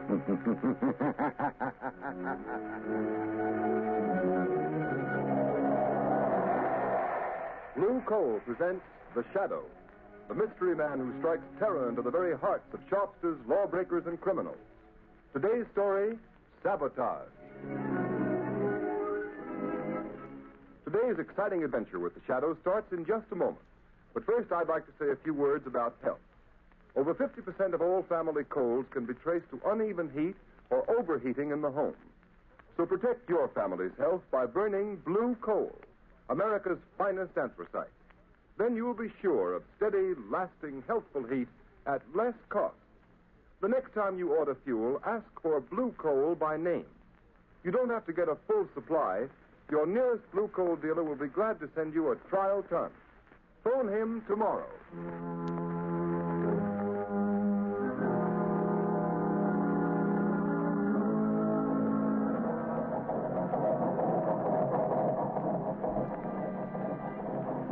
Blue Coal presents The Shadow, the mystery man who strikes terror into the very hearts of shopsters, lawbreakers, and criminals. Today's story, Sabotage. Today's exciting adventure with The Shadow starts in just a moment. But first, I'd like to say a few words about health. Over 50% of all family colds can be traced to uneven heat or overheating in the home. So protect your family's health by burning Blue Coal, America's finest anthracite. Then you will be sure of steady, lasting, healthful heat at less cost. The next time you order fuel, ask for Blue Coal by name. You don't have to get a full supply. Your nearest Blue Coal dealer will be glad to send you a trial ton. Phone him tomorrow.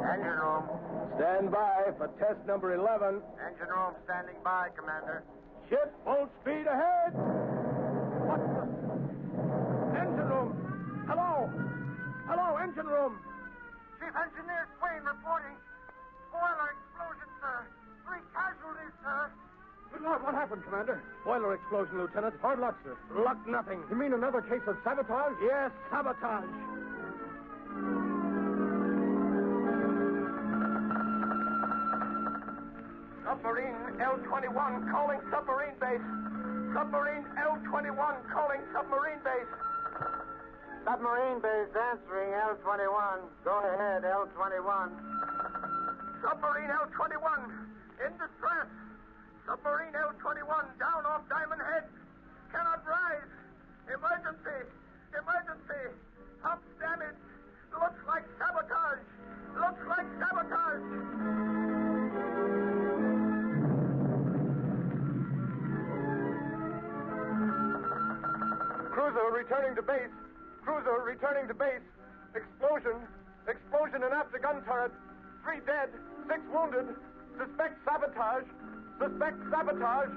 Engine room. Stand by for test number 11. Engine room standing by, Commander. Ship full speed ahead. What the? Engine room. Hello. Hello, engine room. Chief Engineer Swain reporting. Boiler explosion, sir. 3 casualties, sir. Good Lord, what happened, Commander? Boiler explosion, Lieutenant. Hard luck, sir. Luck nothing. You mean another case of sabotage? Yes, sabotage. Submarine L-21 calling submarine base. Submarine L-21 calling submarine base. Submarine base answering L-21. Go ahead, L-21. Submarine L-21 in distress. Submarine L-21 down off Diamond Head. Cannot rise. Emergency. Emergency. Pumps damaged. Looks like sabotage. Looks like sabotage. Cruiser returning to base. Cruiser returning to base. Explosion. Explosion in after gun turret. 3 dead. 6 wounded. Suspect sabotage. Suspect sabotage.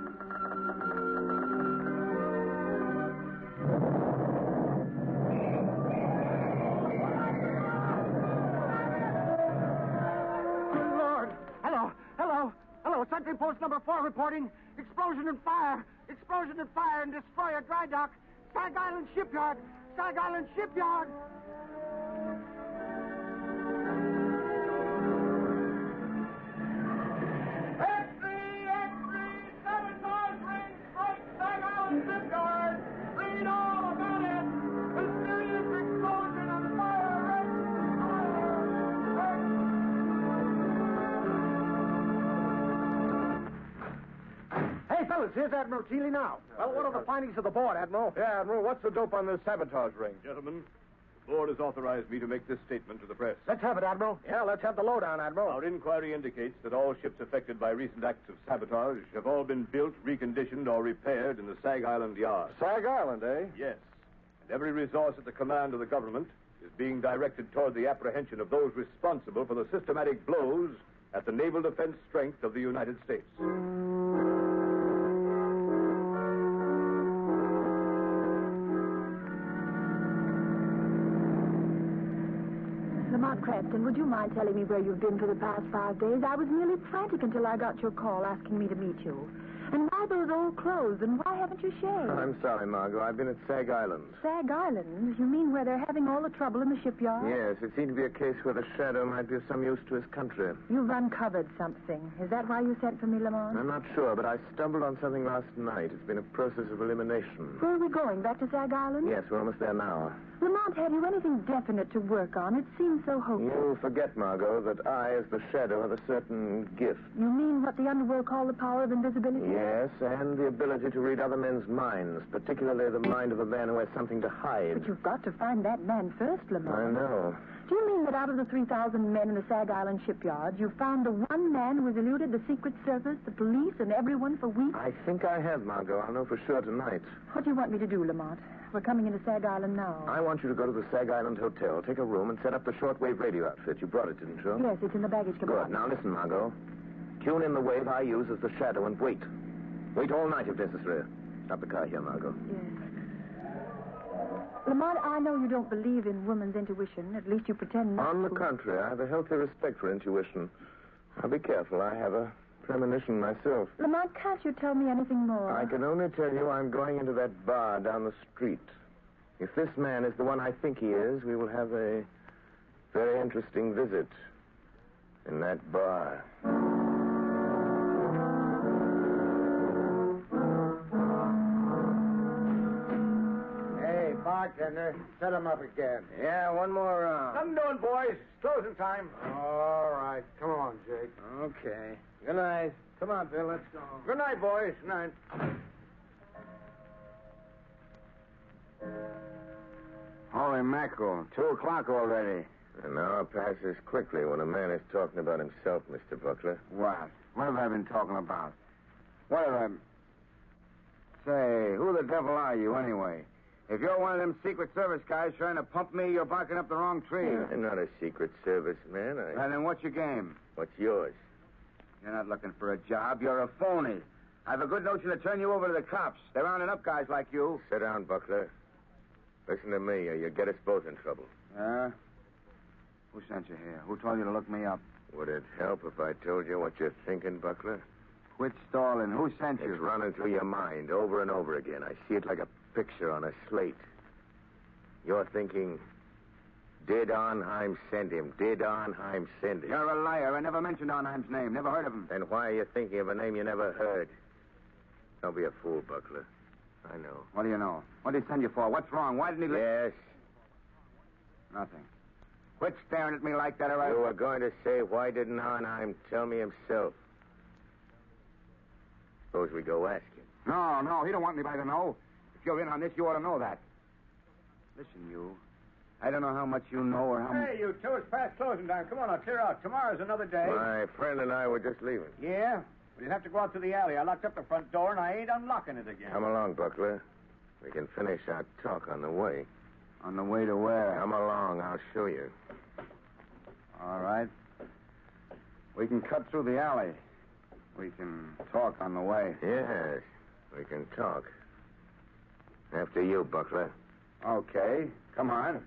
Lord. Hello. Hello. Hello. Sentry post number 4 reporting. Explosion and fire. Explosion and fire in destroyer dry dock. Sag Island Shipyard. Sag Island Shipyard. Sabotage ring strike Sag Island Shipyard. Read all about it. Mysterious explosion and fire. Hey, fellas, here's Admiral Keeley now. Well, what are the findings of the board, Admiral? Yeah, Admiral, what's the dope on this sabotage ring? Gentlemen, the board has authorized me to make this statement to the press. Let's have it, Admiral. Yeah, let's have the lowdown, Admiral. Our inquiry indicates that all ships affected by recent acts of sabotage have all been built, reconditioned, or repaired in the Sag Island yard. Sag Island, eh? Yes. And every resource at the command of the government is being directed toward the apprehension of those responsible for the systematic blows at the naval defense strength of the United States. Lamont Cranston, would you mind telling me where you've been for the past 5 days? I was nearly frantic until I got your call asking me to meet you. And why those old clothes, and why haven't you shaved? I'm sorry, Margot. I've been at Sag Island. Sag Island? You mean where they're having all the trouble in the shipyard? Yes, it seemed to be a case where the Shadow might be of some use to his country. You've uncovered something. Is that why you sent for me, Lamont? I'm not sure, but I stumbled on something last night. It's been a process of elimination. Where are we going? Back to Sag Island? Yes, we're almost there now. Lamont, have you anything definite to work on? It seems so hopeless. You forget, Margot, that I, as the Shadow, have a certain gift. You mean what the underworld call the power of invisibility? Yes, and the ability to read other men's minds, particularly the mind of a man who has something to hide. But you've got to find that man first, Lamont. I know. Do you mean that out of the 3,000 men in the Sag Island shipyard, you found the one man who has eluded the Secret Service, the police, and everyone for weeks? I think I have, Margot. I'll know for sure tonight. What do you want me to do, Lamont? We're coming into Sag Island now. I want you to go to the Sag Island Hotel, take a room, and set up the shortwave radio outfit. You brought it, didn't you? Yes, it's in the baggage compartment. Good. Now listen, Margot. Tune in the wave I use as the Shadow and wait. Wait all night if necessary. Stop the car here, Margot. Yes. Lamont, I know you don't believe in woman's intuition. At least you pretend not On the to. contrary, I have a healthy respect for intuition. Now, be careful. I have a premonition myself. Lamont, can't you tell me anything more? I can only tell you I'm going into that bar down the street. If this man is the one I think he is, we will have a very interesting visit in that bar. Hey, bartender, set him up again. Yeah, one more round. I'm doing, boys. It's closing time. All right. Come on, Jake. Okay. Good night. Come on, Bill. Let's go. Good night, boys. Good night. Holy mackerel. 2:00 already. An hour passes quickly when a man is talking about himself, Mr. Buckler. What? What have I been talking about? What have I... Say, who the devil are you, anyway? If you're one of them Secret Service guys trying to pump me, you're barking up the wrong tree. I'm not a Secret Service man. Well, then what's your game? What's yours? You're not looking for a job. You're a phony. I have a good notion to turn you over to the cops. They're rounding up guys like you. Sit down, Buckler. Listen to me, or you'll get us both in trouble. Huh? Who sent you here? Who told you to look me up? Would it help if I told you what you're thinking, Buckler? Quit stalling. Who sent you? It's running through your mind over and over again. I see it like a picture on a slate. You're thinking, did Arnheim send him? Did Arnheim send him? You're a liar. I never mentioned Arnheim's name. Never heard of him. Then why are you thinking of a name you never heard? Don't be a fool, Buckler. I know. What do you know? What did he send you for? What's wrong? Why didn't he... Yes. Nothing. Quit staring at me like that, or I... You were going to say, why didn't Arnheim tell me himself? Suppose we go ask him. No, he don't want anybody to know. If you're in on this, you ought to know that. Listen, you. I don't know how much you know or how much... Hey, you two, it's past closing time. Come on, now, clear out. Tomorrow's another day. My friend and I were just leaving. Yeah? Well, you'll have to go out to the alley. I locked up the front door, and I ain't unlocking it again. Come along, Buckler. We can finish our talk on the way. On the way to where? Come along, I'll show you. All right. We can cut through the alley. We can talk on the way. Yes, we can talk. After you, Buckler. Okay, come on.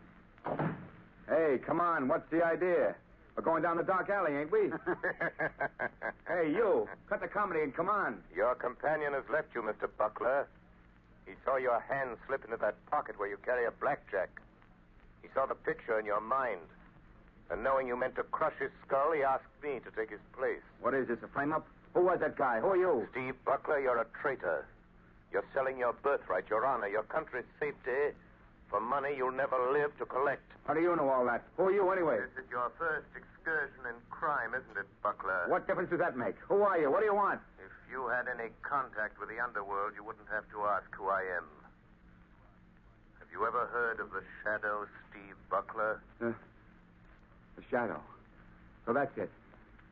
Hey, come on, what's the idea? We're going down the dark alley, ain't we? Hey, you, cut the comedy and come on. Your companion has left you, Mr. Buckler. He saw your hand slip into that pocket where you carry a blackjack. He saw the picture in your mind. And knowing you meant to crush his skull, he asked me to take his place. What is this, a frame-up? Who was that guy? Who are you? Steve Buckler, you're a traitor. You're selling your birthright, your honor, your country's safety for money you'll never live to collect. How do you know all that? Who are you, anyway? This is your first excursion in crime, isn't it, Buckler? What difference does that make? Who are you? What do you want? If you had any contact with the underworld, you wouldn't have to ask who I am. Have you ever heard of the Shadow, Steve Buckler? The Shadow. So that's it.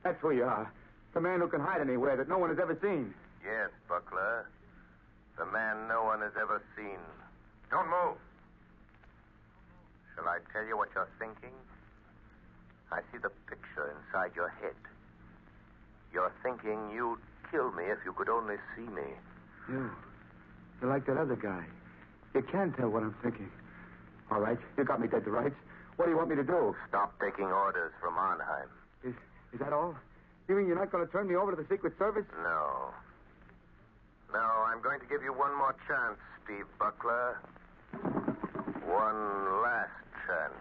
That's who you are. The man who can hide anywhere that no one has ever seen. Yes, Buckler. The man no one has ever seen. Don't move. Shall I tell you what you're thinking? I see the picture inside your head. You're thinking you'd kill me if you could only see me. You're like that other guy. You can tell what I'm thinking. All right, you got me dead to rights. What do you want me to do? Stop taking orders from Arnheim. Is that all? You mean you're not going to turn me over to the Secret Service? No. No, I'm going to give you one more chance, Steve Buckler. One last chance.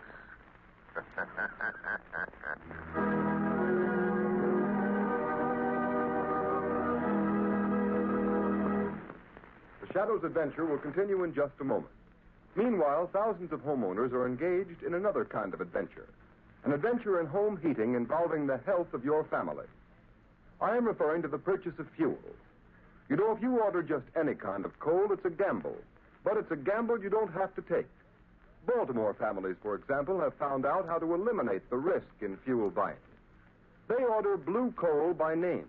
The Shadow's adventure will continue in just a moment. Meanwhile, thousands of homeowners are engaged in another kind of adventure. An adventure in home heating involving the health of your family. I am referring to the purchase of fuel. You know, if you order just any kind of coal, it's a gamble. But it's a gamble you don't have to take. Baltimore families, for example, have found out how to eliminate the risk in fuel buying. They order blue coal by name.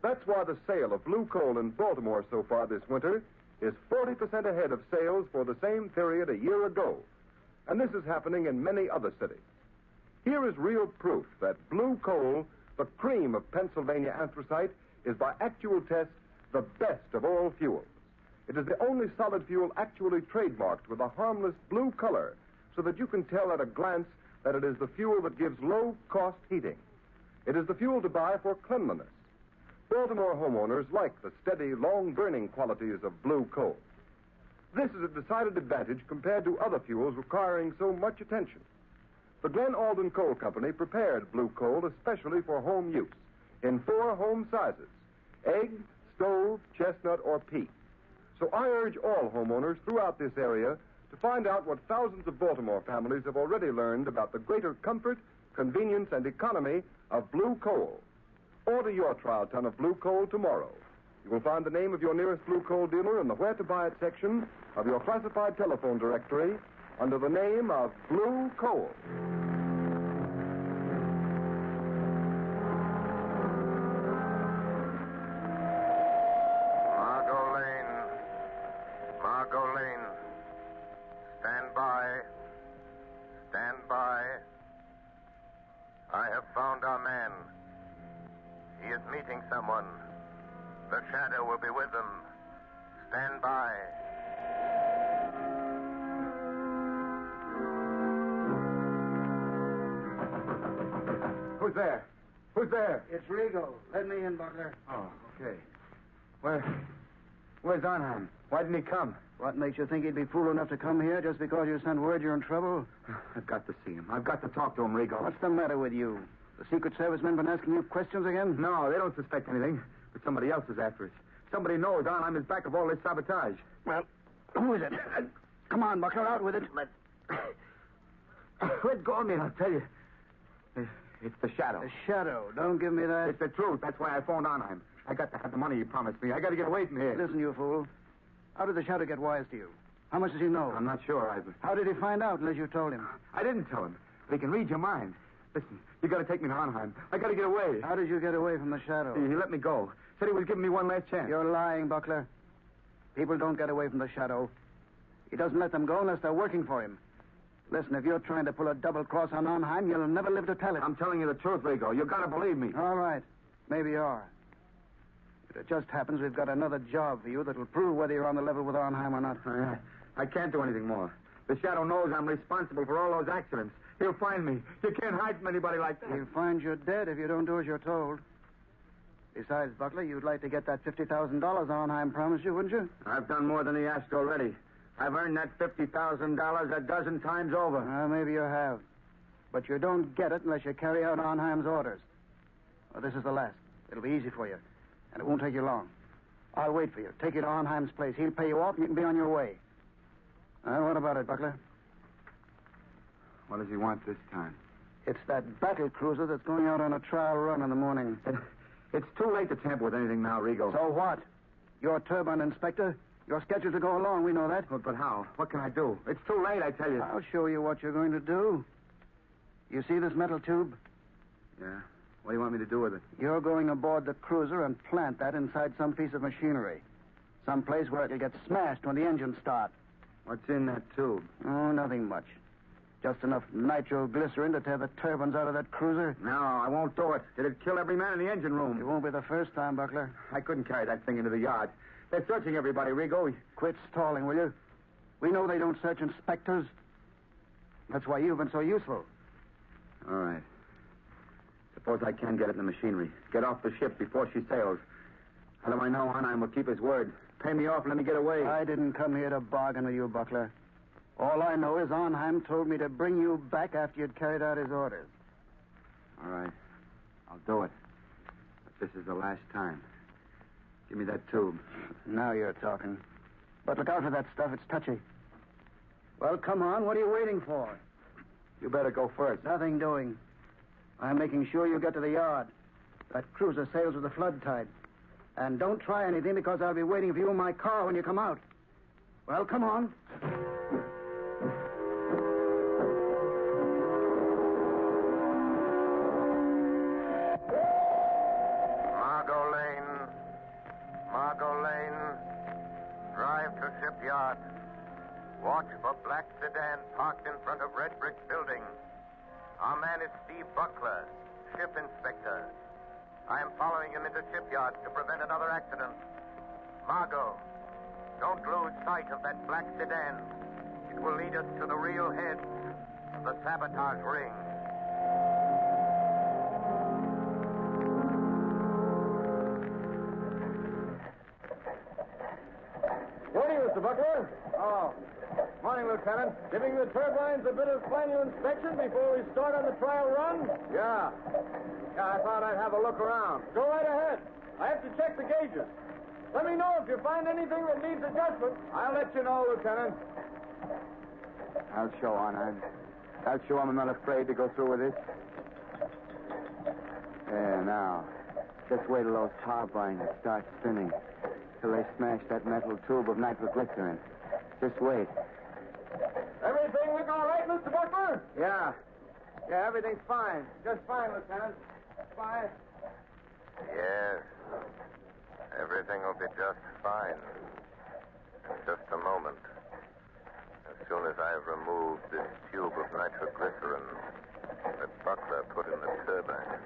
That's why the sale of blue coal in Baltimore so far this winter is 40% ahead of sales for the same period a year ago. And this is happening in many other cities. Here is real proof that blue coal, the cream of Pennsylvania anthracite, is by actual test the best of all fuels. It is the only solid fuel actually trademarked with a harmless blue color, so that you can tell at a glance that it is the fuel that gives low-cost heating. It is the fuel to buy for cleanliness. Baltimore homeowners like the steady, long-burning qualities of blue coal. This is a decided advantage compared to other fuels requiring so much attention. The Glen Alden Coal Company prepared blue coal especially for home use in 4 home sizes: egg, stove, chestnut, or peat. So I urge all homeowners throughout this area to find out what thousands of Baltimore families have already learned about the greater comfort, convenience, and economy of blue coal. Order your trial ton of blue coal tomorrow. You will find the name of your nearest blue coal dealer in the Where to Buy It section of your classified telephone directory under the name of Blue Coal. Margot Lane. Stand by. Stand by. I have found our man. He is meeting someone. The shadow will be with them. Stand by. Who's there? Who's there? It's Rigo. Let me in, Butler. Oh, okay. Where's Arnheim? Why didn't he come? What makes you think he'd be fool enough to come here just because you sent word you're in trouble? I've got to see him. I've got to talk to him, Rigo. What's the matter with you? The Secret Service men been asking you questions again? No, they don't suspect anything. But somebody else is after us. Somebody knows Arnheim is back of all this sabotage. Well, who is it? Come on, Buckler, out with it. Let go of me, and I'll tell you. It's the shadow. The shadow. Don't give me that. It's the truth. That's why I phoned Arnheim. I got to have the money he promised me. I got to get away from here. Listen, you fool. How did the shadow get wise to you? How much does he know? I'm not sure. How did he find out unless you told him? I didn't tell him. But he can read your mind. Listen, you got to take me to Arnheim. I got to get away. How did you get away from the shadow? He let me go. Said he was giving me one last chance. You're lying, Buckler. People don't get away from the shadow. He doesn't let them go unless they're working for him. Listen, if you're trying to pull a double cross on Arnheim, you'll never live to tell it. I'm telling you the truth, Rigo. You got to believe me. All right. Maybe you are. But it just happens we've got another job for you that'll prove whether you're on the level with Arnheim or not. I can't do anything more. The shadow knows I'm responsible for all those accidents. He'll find me. You can't hide from anybody like that. He'll find you dead if you don't do as you're told. Besides, Buckler, you'd like to get that $50,000 Arnheim promised you, wouldn't you? I've done more than he asked already. I've earned that $50,000 a dozen times over. Maybe you have. But you don't get it unless you carry out Arnheim's orders. Well, this is the last. It'll be easy for you. And it won't take you long. I'll wait for you. Take you to Arnheim's place. He'll pay you off and you can be on your way. What about it, Buckler? What does he want this time? It's that battle cruiser that's going out on a trial run in the morning. It's too late to tamper with anything now, Rigo. So what? You're turbine inspector. You're scheduled to go along. We know that. But how? What can I do? It's too late, I tell you. I'll show you what you're going to do. You see this metal tube? Yeah. What do you want me to do with it? You're going aboard the cruiser and plant that inside some piece of machinery. Some place where it'll get smashed when the engines start. What's in that tube? Oh, nothing much. Just enough nitroglycerin to tear the turbines out of that cruiser. No, I won't do it. It'd kill every man in the engine room. It won't be the first time, Buckler. I couldn't carry that thing into the yard. They're searching everybody, Rigo. Quit stalling, will you? We know they don't search inspectors. That's why you've been so useful. All right. Suppose I can get it in the machinery. Get off the ship before she sails. How do I know Arnheim will keep his word? Pay me off and let me get away. I didn't come here to bargain with you, Buckler. All I know is Arnheim told me to bring you back after you'd carried out his orders. All right. I'll do it. But this is the last time. Give me that tube. Now you're talking. But look out for that stuff. It's touchy. Well, come on. What are you waiting for? You better go first. Nothing doing. I'm making sure you get to the yard. That cruiser sails with the flood tide. And don't try anything because I'll be waiting for you in my car when you come out. Well, come on. Margot Lane. Drive to shipyard. Watch for black sedan parked in front of red brick building. Our man is Steve Buckler, ship inspector. I am following him into shipyard to prevent another accident. Margot, Don't lose sight of that black sedan. It will lead us to the real head of the sabotage ring. Morning, Mr. Buckler. Oh. Morning, Lieutenant. Giving the turbines a bit of final inspection before we start on the trial run? Yeah. Yeah, I thought I'd have a look around. Go right ahead. I have to check the gauges. Let me know if you find anything that needs adjustment. I'll let you know, Lieutenant. I'll show on. I'll show I'm not afraid to go through with this. There, now. Just wait till those turbines start spinning. Till they smash that metal tube of nitroglycerin. Just wait. Everything look all right, Mr. Buckler? Yeah. Yeah, everything's fine. Just fine, Lieutenant. Fine. Yes. Everything will be just fine. In just a moment. As soon as I've removed this tube of nitroglycerin that Buckler put in the turbine.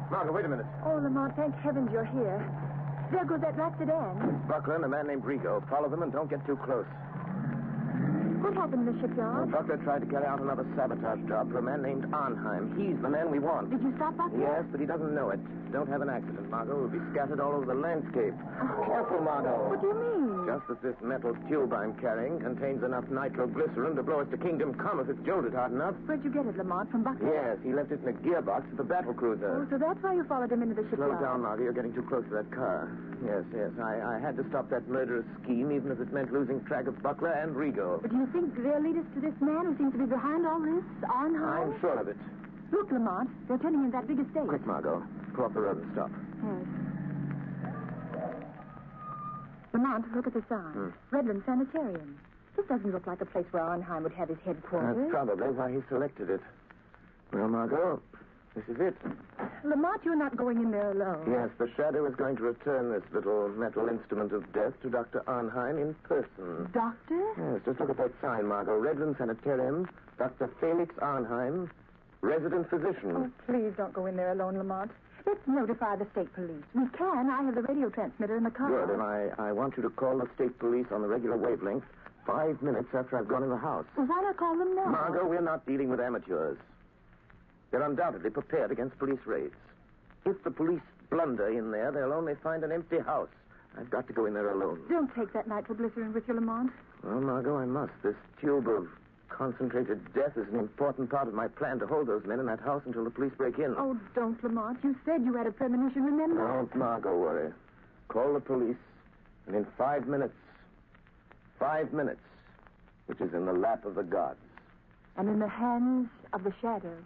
Margot, wait a minute. Oh, Lamont, thank heavens you're here. There goes that black sedan. Buckler and a man named Rigo. Follow them and don't get too close. What happened in the shipyard? Buckler tried to carry out another sabotage job for a man named Arnheim. He's the man we want. Did you stop Buckler? Yes, but he doesn't know it. Don't have an accident, Margot. We'll be scattered all over the landscape. Careful, Margot. What do you mean? Just that this metal tube I'm carrying contains enough nitroglycerin to blow us to Kingdom Come if it's jolted hard enough. Where'd you get it, Lamont? From Buckler? Yes, he left it in a gearbox of the battle cruiser. Oh, so that's why you followed him into the shipyard. Slow down, Margot. You're getting too close to that car. Yes. I had to stop that murderous scheme, even if it meant losing track of Buckler and Rigo. But do you think they'll lead us to this man who seems to be behind all this, Arnheim? I'm sure of it. Look, Lamont, they're turning in that big estate. Quick, Margot. Pull off the road and stop. Yes. Lamont, look at the sign. Redland Sanitarium. This doesn't look like a place where Arnheim would have his headquarters. That's probably why he selected it. Well, Margot, this is it. Lamont, you're not going in there alone. Yes, the Shadow is going to return this little metal instrument of death to Dr. Arnheim in person. Doctor? Yes, just look at that sign, Margot. Redland Sanitarium, Dr. Felix Arnheim, resident physician. Oh, please don't go in there alone, Lamont. Let's notify the state police. We can. I have the radio transmitter in the car. Good, and I want you to call the state police on the regular wavelength 5 minutes after I've gone in the house. Well, why not call them now? Margot, we're not dealing with amateurs. They're undoubtedly prepared against police raids. If the police blunder in there, they'll only find an empty house. I've got to go in there alone. Don't take that nitroglycerin with you, Lamont. Well, Margot, I must. This tube of concentrated death is an important part of my plan to hold those men in that house until the police break in. Oh, don't, Lamont. You said you had a premonition, remember? Don't, Margot, worry. Call the police, and in 5 minutes, which is in the lap of the gods. And in the hands of the shadow.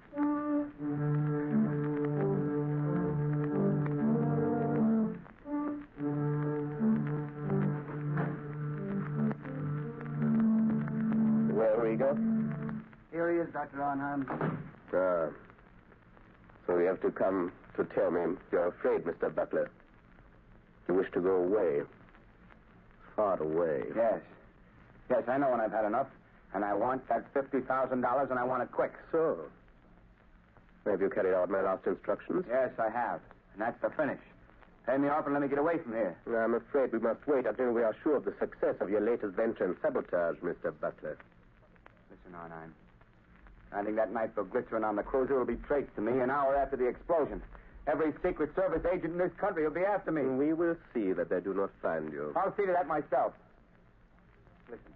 Where we go? Here he is, Dr. Arnheim. So you have to come to tell me you're afraid, Mr. Butler. You wish to go away. Far away. Yes. Yes, I know when I've had enough. And I want that $50,000, and I want it quick. So, have you carried out my last instructions? Yes, I have. And that's the finish. Pay me off and let me get away from here. I'm afraid we must wait until we are sure of the success of your latest venture in sabotage, Mr. Butler. Listen, Arnheim. I think that nitroglycerin on the cruiser will be traced to me an hour after the explosion. Every Secret Service agent in this country will be after me. We will see that they do not find you. I'll see to that myself. Listen,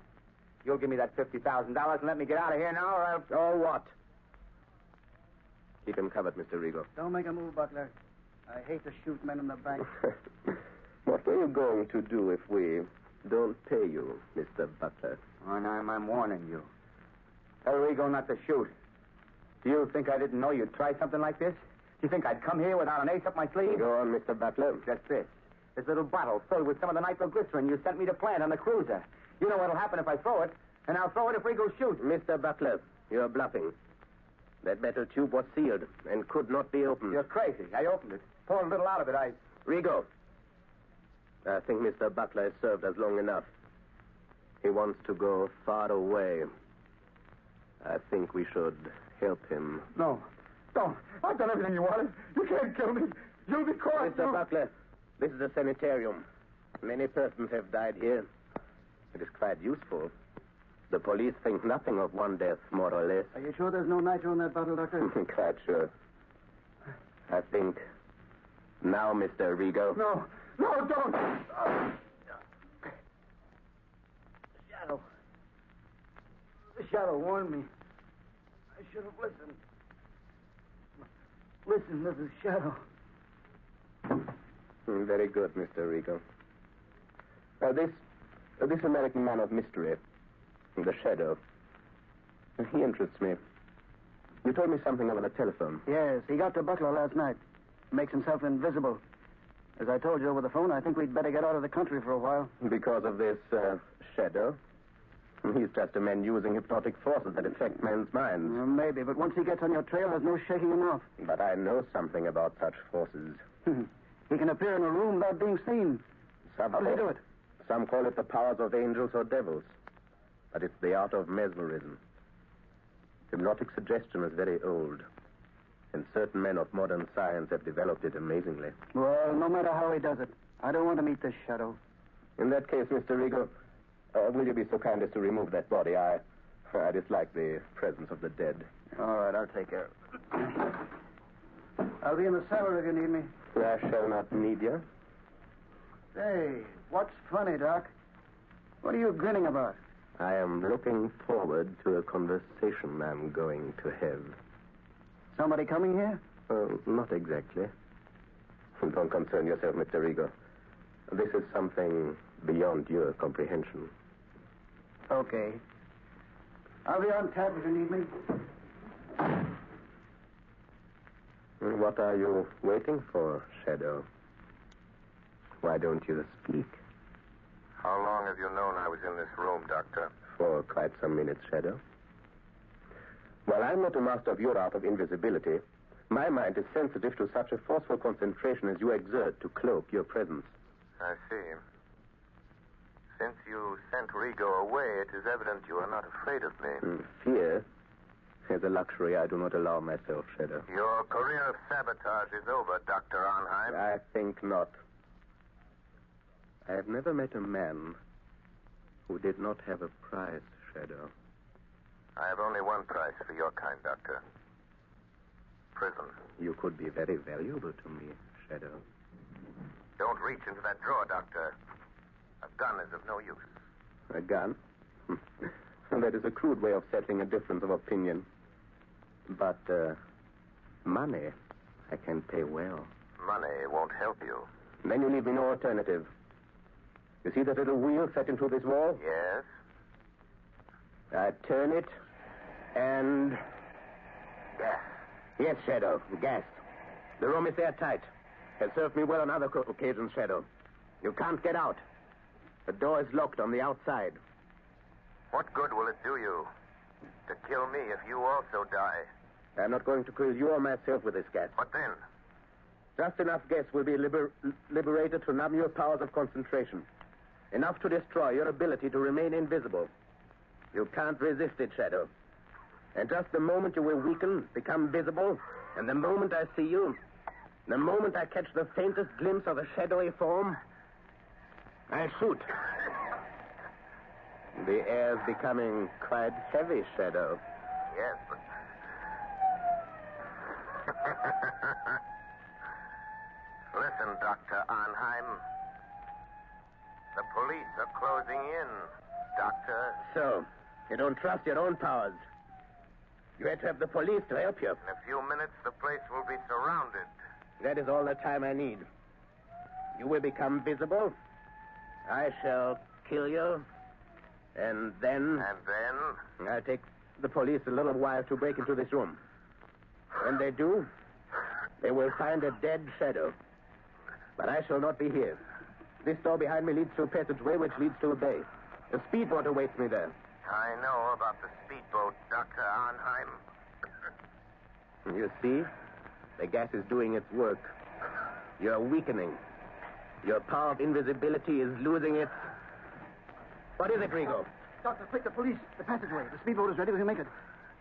you'll give me that $50,000 and let me get out of here now, or I'll... Oh, what? Keep him covered, Mr. Rigo. Don't make a move, Buckler. I hate to shoot men in the back. What are you going to do if we don't pay you, Mr. Butler? Arnheim, I'm warning you. Tell Rigo not to shoot. Do you think I didn't know you'd try something like this? Do you think I'd come here without an ace up my sleeve? Go on, Mr. Butler. Just this. This little bottle filled with some of the nitroglycerin you sent me to plant on the cruiser. You know what'll happen if I throw it, and I'll throw it if Rigo shoots. Mr. Butler, you're bluffing. That metal tube was sealed and could not be opened. You're crazy. I opened it. Poured a little out of it. Rigo, I think Mr. Butler has served us long enough. He wants to go far away. I think we should help him. No. Don't. I've done everything you wanted. You can't kill me. You'll be caught. Mr. Buckler, this is a sanitarium. Many persons have died here. It is quite useful. The police think nothing of one death, more or less. Are you sure there's no nitro in that bottle, Doctor? Quite sure. I think. Now, Mr. Rigo. No. No, don't. Shadow. The shadow warned me. I should have listened. Listen to the shadow. Very good, Mr. Rigo. This American man of mystery, the Shadow, he interests me. You told me something over the telephone. Yes, he got to Butler last night. Makes himself invisible. As I told you over the phone, I think we'd better get out of the country for a while. Because of this Shadow? He's just a man using hypnotic forces that affect men's minds. Maybe, but once he gets on your trail, there's no shaking him off. But I know something about such forces. He can appear in a room without being seen. How does he do it? Some call it the powers of angels or devils. But it's the art of mesmerism. Hypnotic suggestion is very old. And certain men of modern science have developed it amazingly. Well, no matter how he does it, I don't want to meet this Shadow. In that case, Mr. Rigo, will you be so kind as to remove that body? I dislike the presence of the dead. All right, I'll take care of it. I'll be in the cellar if you need me. I shall not need you. Say, what's funny, Doc? What are you grinning about? I am looking forward to a conversation I'm going to have. Somebody coming here? Not exactly. Don't concern yourself, Mr. Rigo. This is something beyond your comprehension. Okay. I'll be on tap if you need me. What are you waiting for, Shadow? Why don't you speak? How long have you known I was in this room, Doctor? For quite some minutes, Shadow. While I'm not a master of your art of invisibility, my mind is sensitive to such a forceful concentration as you exert to cloak your presence. I see. Since you sent Rigo away, it is evident you are not afraid of me. Fear is a luxury I do not allow myself, Shadow. Your career of sabotage is over, Dr. Arnheim. I think not. I have never met a man who did not have a price, Shadow. I have only one price for your kind, Doctor. Prison. You could be very valuable to me, Shadow. Don't reach into that drawer, Doctor. A gun is of no use. A gun? That is a crude way of settling a difference of opinion. But, money, I can pay well. Money won't help you. Then you leave me no alternative. You see that little wheel set into this wall? Yes? I turn it, and... Gas. Yes, Shadow, gas. The room is airtight. Has served me well on other occasions, Shadow. You can't get out. The door is locked on the outside. What good will it do you to kill me if you also die? I'm not going to kill you or myself with this gas. What then? Just enough gas will be liberated to numb your powers of concentration. Enough to destroy your ability to remain invisible. You can't resist it, Shadow. And just the moment you will weaken, become visible, and the moment I see you, the moment I catch the faintest glimpse of a shadowy form, I shoot. The air's becoming quite heavy, Shadow. Yes, but... Listen, Dr. Arnheim. The police are closing in, Doctor. So, you don't trust your own powers. You had to have the police to help you. In a few minutes, the place will be surrounded. That is all the time I need. You will become visible. I shall kill you. And then... And then? I'll take the police a little while to break into this room. When they do, they will find a dead Shadow. But I shall not be here. This door behind me leads to a passageway which leads to a bay. A speedboat awaits me there. I know about the speedboat, Dr. Arnheim. You see? The gas is doing its work. You're weakening. Your power of invisibility is losing its... What is it, Rigo? Doctor, quick, the police. The passageway. The speedboat is ready. We can make it.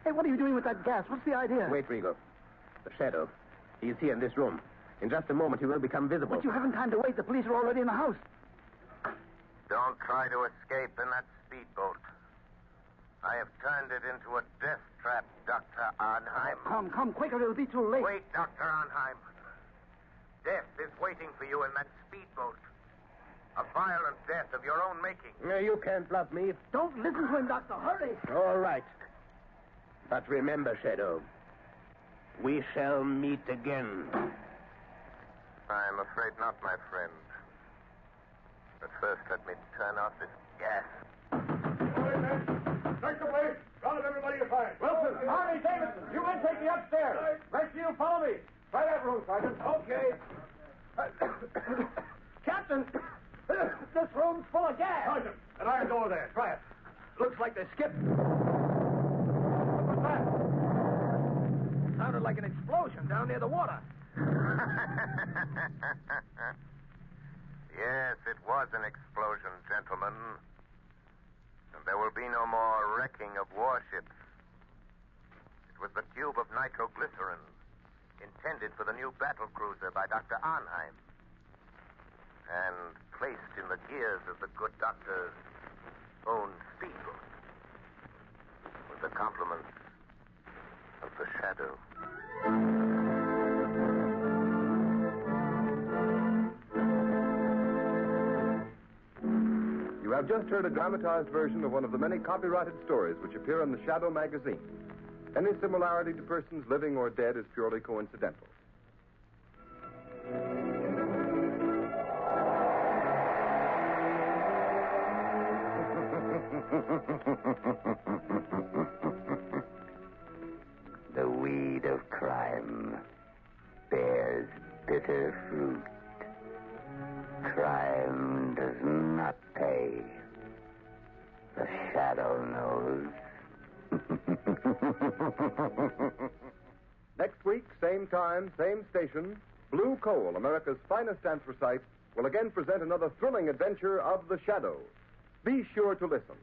Hey, what are you doing with that gas? What's the idea? Wait, Rigo. The shadow. He is here in this room. In just a moment, he will become visible. But you haven't time to wait. The police are already in the house. Don't try to escape in that speedboat. I have turned it into a death trap, Dr. Arnheim. Come, quicker. It'll be too late. Wait, Dr. Arnheim. Death is waiting for you in that speedboat. A violent death of your own making. You can't bluff me. Don't listen to him, Doctor. Hurry. All right. But remember, Shadow, we shall meet again. I'm afraid not, my friend. But first, let me turn off this gas. All right, men. Search the place. Round everybody you find. Wilson, Harvey, Davidson, you men take me upstairs. Rest of you follow me. Try that room, Sergeant. Okay. Captain, this room's full of gas. Sergeant, that iron door there. Try it. Looks like they skipped. What was that? Sounded like an explosion down near the water. Yes, it was an explosion, gentlemen. And there will be no more wrecking of warships. It was the tube of nitroglycerin intended for the new battle cruiser by Dr. Arnheim. And placed in the gears of the good doctor's own speedboat. With the compliments of the shadow. You have just heard a dramatized version of one of the many copyrighted stories which appear in the Shadow magazine. Any similarity to persons living or dead is purely coincidental. The weed of crime bears bitter fruit. Crime does not pay. The shadow knows. Next week, same time, same station, Blue Coal, America's finest anthracite, will again present another thrilling adventure of the Shadow. Be sure to listen.